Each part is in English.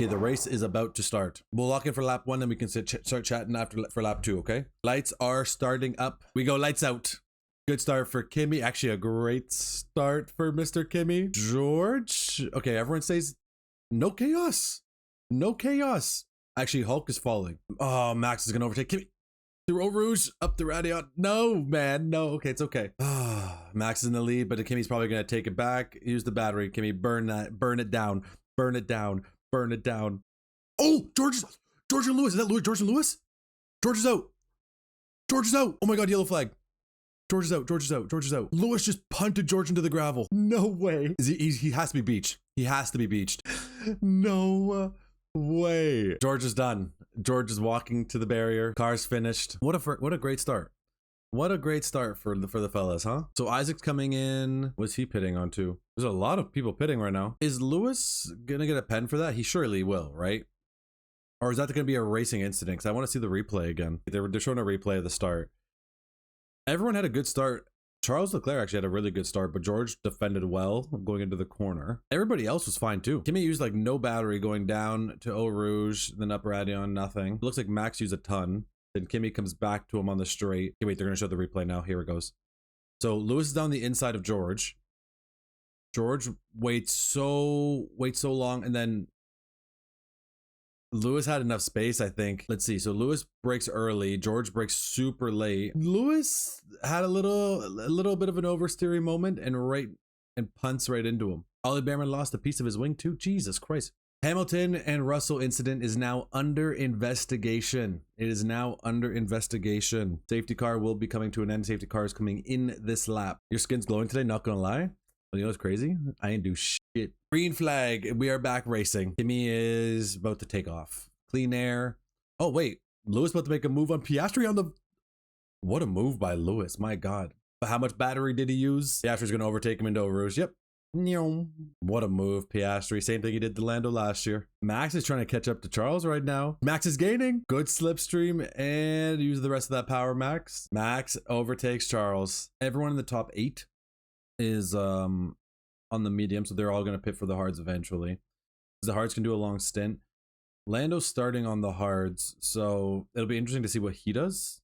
Okay, the race is about to start. We'll lock in for lap 1, then we can start chatting for lap 2, okay? Lights are starting up. We go lights out. Good start for Kimi. Actually, a great start for Mr. Kimi. George. Okay, everyone says no chaos. No chaos. Actually, Hulk is falling. Oh, Max is going to overtake Kimi. Through Eau Rouge, up the radio. No, man. No. Okay, it's okay. Max is in the lead, but Kimi's probably going to take it back. Use the battery. Kimi, burn that. Burn it down. Burn it down. Burn it down. Oh, George and Lewis. Is that George and Lewis? George is out. George is out. Oh my God, yellow flag. George is out. George is out. George is out. Lewis just punted George into the gravel. No way. He has to be beached. He has to be beached. No way. George is done. George is walking to the barrier. Car's finished. What a great start. What a great start for the fellas, huh? So Isaac's coming in. What's he pitting onto? There's a lot of people pitting right now. Is Lewis gonna get a pen for that? He surely will, right? Or is that gonna be a racing incident? Because I want to see the replay again. They're showing a replay of the start. Everyone had a good start. Charles Leclerc actually had a really good start, but George defended well going into the corner. Everybody else was fine too. Kimi used like no battery going down to Eau Rouge, then up Radion, nothing. It looks like Max used a ton. Then Kimi comes back to him on the straight. Okay, wait, they're going to show the replay now. Here it goes. So Lewis is down the inside of George. George waits so long, and then Lewis had enough space, I think. Let's see. So Lewis breaks early. George breaks super late. Lewis had a little bit of an oversteering moment and punts right into him. Ollie Behrman lost a piece of his wing too. Jesus Christ. Hamilton and Russell incident is now under investigation. It is now under investigation. Safety car will be coming to an end. Safety car is coming in this lap. Your skin's glowing today, not gonna lie. Well, you know what's crazy? I ain't do shit. Green flag. We are back racing. Kimi is about to take off. Clean air. Oh, wait. Lewis about to make a move on Piastri on the... What a move by Lewis. My God. But how much battery did he use? Piastri's going to overtake him into Eau Rouge. Yep. What a move, Piastri. Same thing he did to Lando last year. Max is trying to catch up to Charles right now. Max is gaining. Good slipstream and use the rest of that power, Max. Max overtakes Charles. Everyone in the top 8 is on the medium, so they're all going to pit for the hards eventually. The hards can do a long stint. Lando's starting on the hards, so it'll be interesting to see what he does,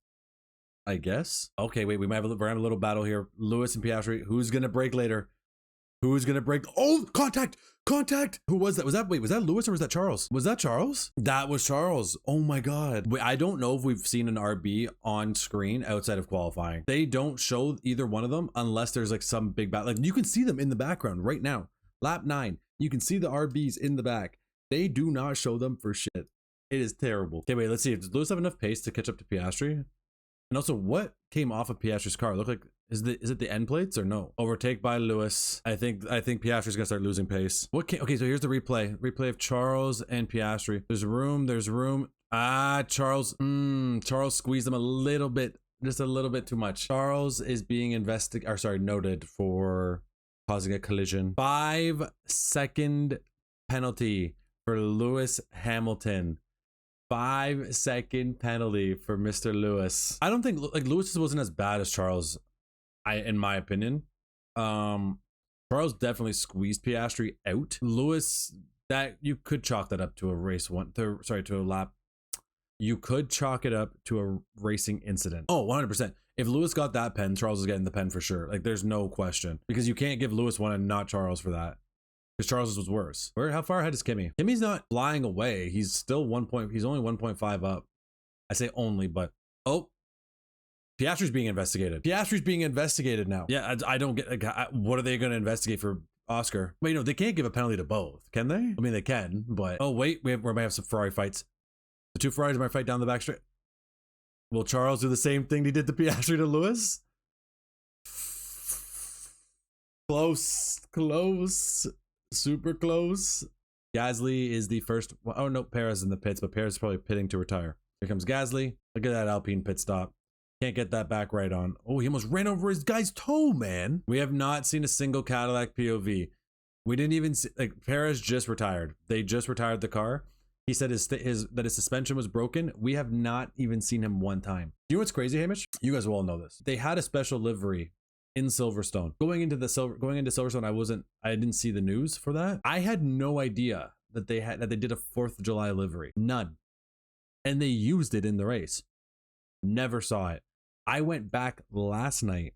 I guess. Okay, wait, we're having a little battle here. Lewis and Piastri. Who's going to break later? Who's gonna break? Oh, contact! Who was that? Was that Lewis or was that Charles? Was that Charles? That was Charles. Oh my God. Wait, I don't know if we've seen an RB on screen outside of qualifying. They don't show either one of them unless there's like some big battle. Like you can see them in the background right now. Lap 9. You can see the RBs in the back. They do not show them for shit. It is terrible. Okay, wait, let's see. Does Lewis have enough pace to catch up to Piastri? And also, what came off of Piastri's car? It looked like, is it the end plates or no? Overtake by Lewis. I think Piastri's gonna start losing pace. Okay, so here's the replay. Replay of Charles and Piastri. There's room. Charles squeezed him a little bit, just a little bit too much. Charles is being noted for causing a collision. 5-second penalty for Lewis Hamilton. 5-second penalty for Mr. Lewis. I don't think like Lewis wasn't as bad as Charles, in my opinion. Charles definitely squeezed Piastri out. Lewis, that you could chalk that up to a to a lap. You could chalk it up to a racing incident. Oh, 100%. If Lewis got that pen, Charles is getting the pen for sure. Like there's no question, because you can't give Lewis one and not Charles for that. Because Charles was worse. How far ahead is Kimi? Kimi's not flying away. He's still he's only 1.5 up. I say only, but oh, Piastri's being investigated. Piastri's being investigated now. Yeah, I don't get, like, what are they going to investigate for Oscar? Wait, no, they can't give a penalty to both, can they? I mean, they can, but oh wait, we might have some Ferrari fights. The two Ferraris might fight down the back straight. Will Charles do the same thing he did to Piastri to Lewis? Close. Super close. Gasly is the first. Oh no, Perez in the pits, but Perez is probably pitting to retire. Here comes Gasly. Look at that Alpine pit stop. Can't get that back right on. Oh, he almost ran over his guy's toe, man. We have not seen a single Cadillac POV. We didn't even see, like, Perez just retired. They just retired the car. He said that his suspension was broken. We have not even seen him one time. You know what's crazy, Hamish? You guys will all know this. They had a special livery in Silverstone. Going into Silverstone, I didn't see the news for that. I had no idea that they did a 4th of July livery. None. And they used it in the race. Never saw it. I went back last night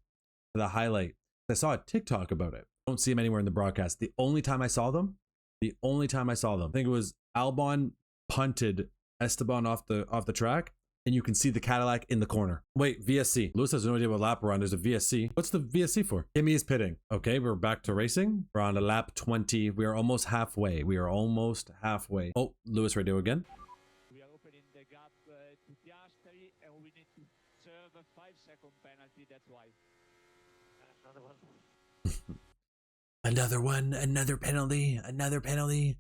to the highlight. I saw a TikTok about it. Don't see them anywhere in the broadcast. The only time I saw them, I think it was Albon punted Esteban off the track, and you can see the Cadillac in the corner. Wait, VSC. Lewis has no idea what lap we're on. There's a VSC. What's the VSC for? Kimi is pitting. Okay, we're back to racing. We're on a lap 20. We are almost halfway. Oh, Lewis radio again. We are opening the gap to Piastri, and we need to serve a 5-second penalty. That's why. Another one. Another penalty.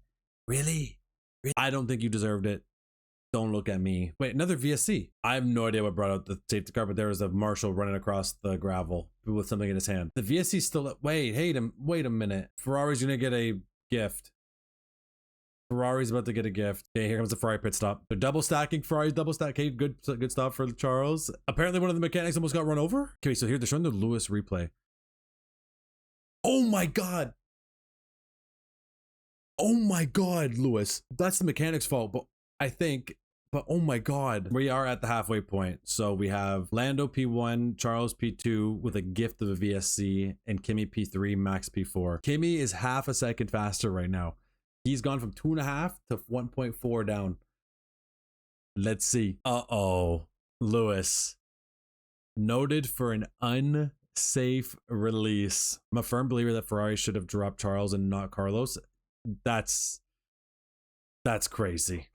Really? I don't think you deserved it. Don't look at me. Wait, another VSC. I have no idea what brought out the safety car, but there was a marshal running across the gravel with something in his hand. The VSC's still up. Wait a minute. Ferrari's gonna get a gift. Ferrari's about to get a gift. Okay, here comes the Ferrari pit stop. They're double stacking. Ferrari's double stack. Okay, good stop for Charles. Apparently one of the mechanics almost got run over. Okay, so here they're showing the Lewis replay. Oh my God. Oh my God, Lewis. That's the mechanic's fault, but oh my God. We are at the halfway point. So we have Lando P1, Charles P2 with a gift of a VSC, and Kimi P3, Max P4. Kimi is half a second faster right now. He's gone from 2.5 to 1.4 down. Let's see. Uh-oh. Lewis. Noted for an unsafe release. I'm a firm believer that Ferrari should have dropped Charles and not Carlos. That's crazy.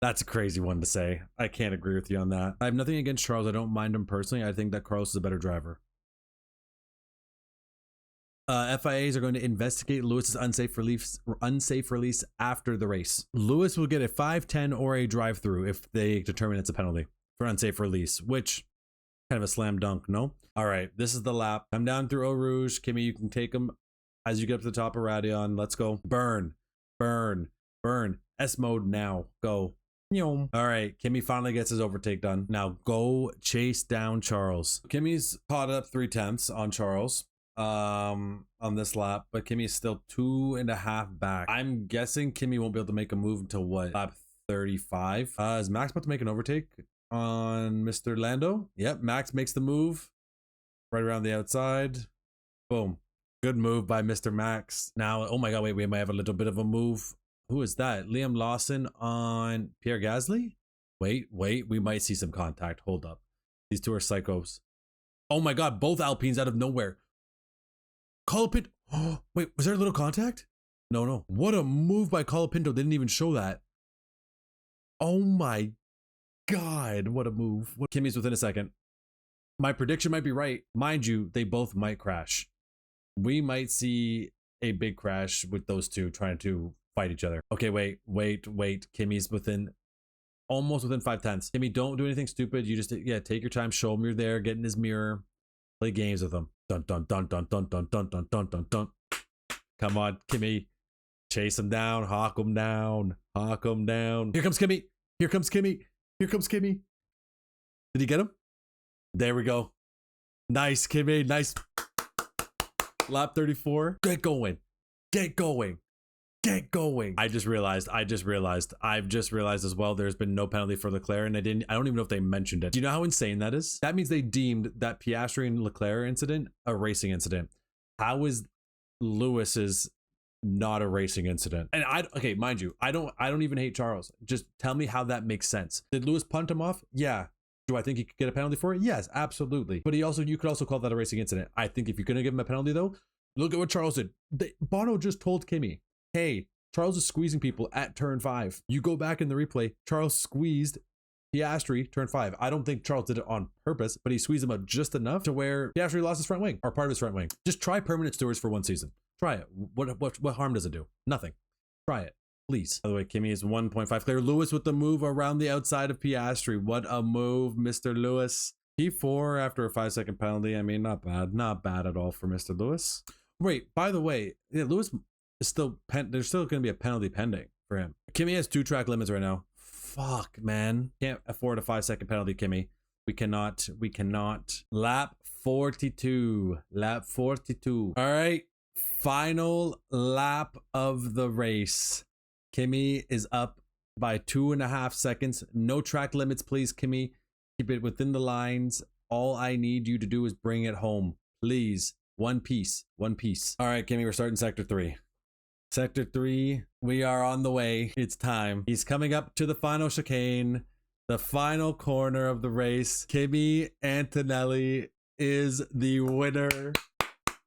That's a crazy one to say. I can't agree with you on that. I have nothing against Charles. I don't mind him personally. I think that Carlos is a better driver. FIAs are going to investigate Lewis's unsafe release after the race. Lewis will get a 5-10 or a drive-through if they determine it's a penalty for unsafe release, which kind of a slam dunk, no? All right, this is the lap. Come down through Eau Rouge. Kimi, you can take him as you get up to the top of Radion. Let's go. Burn. S mode now. Go. All right, Kimi finally gets his overtake done. Now go chase down Charles. Kimi's caught up 3/10 on Charles on this lap, but Kimi is still 2.5 back. I'm guessing Kimi won't be able to make a move until what, lap 35? Is Max about to make an overtake on Mr. Lando? Yep, Max makes the move right around the outside. Boom. Good move by Mr. Max. Now, oh my God, wait, we might have a little bit of a move. Who is that? Liam Lawson on Pierre Gasly? Wait, we might see some contact. Hold up. These two are psychos. Oh my God, both Alpines out of nowhere. Colapinto. Oh, wait, was there a little contact? No. What a move by Colapinto. They didn't even show that. Oh my God, what a move. Kimi's within a second. My prediction might be right. Mind you, they both might crash. We might see a big crash with those two trying to fight each other. Okay, wait. Kimi's almost within 5/10. Kimi, don't do anything stupid. You just, take your time. Show him you're there. Get in his mirror. Play games with him. Dun, dun, dun, dun, dun, dun, dun, dun, dun, dun, dun. Come on, Kimi. Chase him down. Hawk him down. Here comes Kimi. Did he get him? There we go. Nice, Kimi. Nice. Lap 34. Get going. I just realized as well there's been no penalty for Leclerc, and I don't even know if they mentioned it. Do you know how insane that is? That means they deemed that Piastri and Leclerc incident a racing incident. How is Lewis's not a racing incident? And okay, mind you, I don't even hate Charles. Just tell me how that makes sense. Did Lewis punt him off? Yeah. Do I think he could get a penalty for it? Yes, absolutely. But you could also call that a racing incident. I think if you're going to give him a penalty though, look at what Charles did. Bono just told Kimi, hey, Charles is squeezing people at turn 5. You go back in the replay, Charles squeezed Piastri turn 5. I don't think Charles did it on purpose, but he squeezed him up just enough to where Piastri lost his front wing, or part of his front wing. Just try permanent stewards for one season. Try it. What harm does it do? Nothing. Try it, please. By the way, Kimi is 1.5 clear. Lewis with the move around the outside of Piastri. What a move, Mr. Lewis. P4 after a 5-second penalty. I mean, not bad at all for Mr. Lewis. Wait, by the way, yeah, Lewis is still there's still going to be a penalty pending for him. Kimi has 2 track limits right now. Fuck, man. Can't afford a 5-second penalty, Kimi. We cannot. Lap 42. All right. Final lap of the race. Kimi is up by 2.5 seconds. No track limits, please, Kimi. Keep it within the lines. All I need you to do is bring it home. Please. One piece. One piece. All right, Kimi, we're starting sector 3. Sector 3, we are on the way. It's time. He's coming up to the final chicane, the final corner of the race. Kimi Antonelli is the winner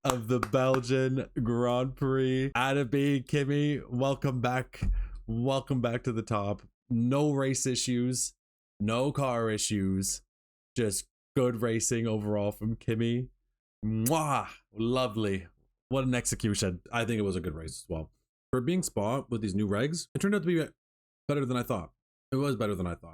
of the Belgian Grand Prix. Atta Kimi, welcome back. Welcome back to the top. No race issues, no car issues, just good racing overall from Kimi. Mwah! Lovely. What an execution. I think it was a good race as well. For being Spa with these new regs, it turned out to be better than I thought. It was better than I thought.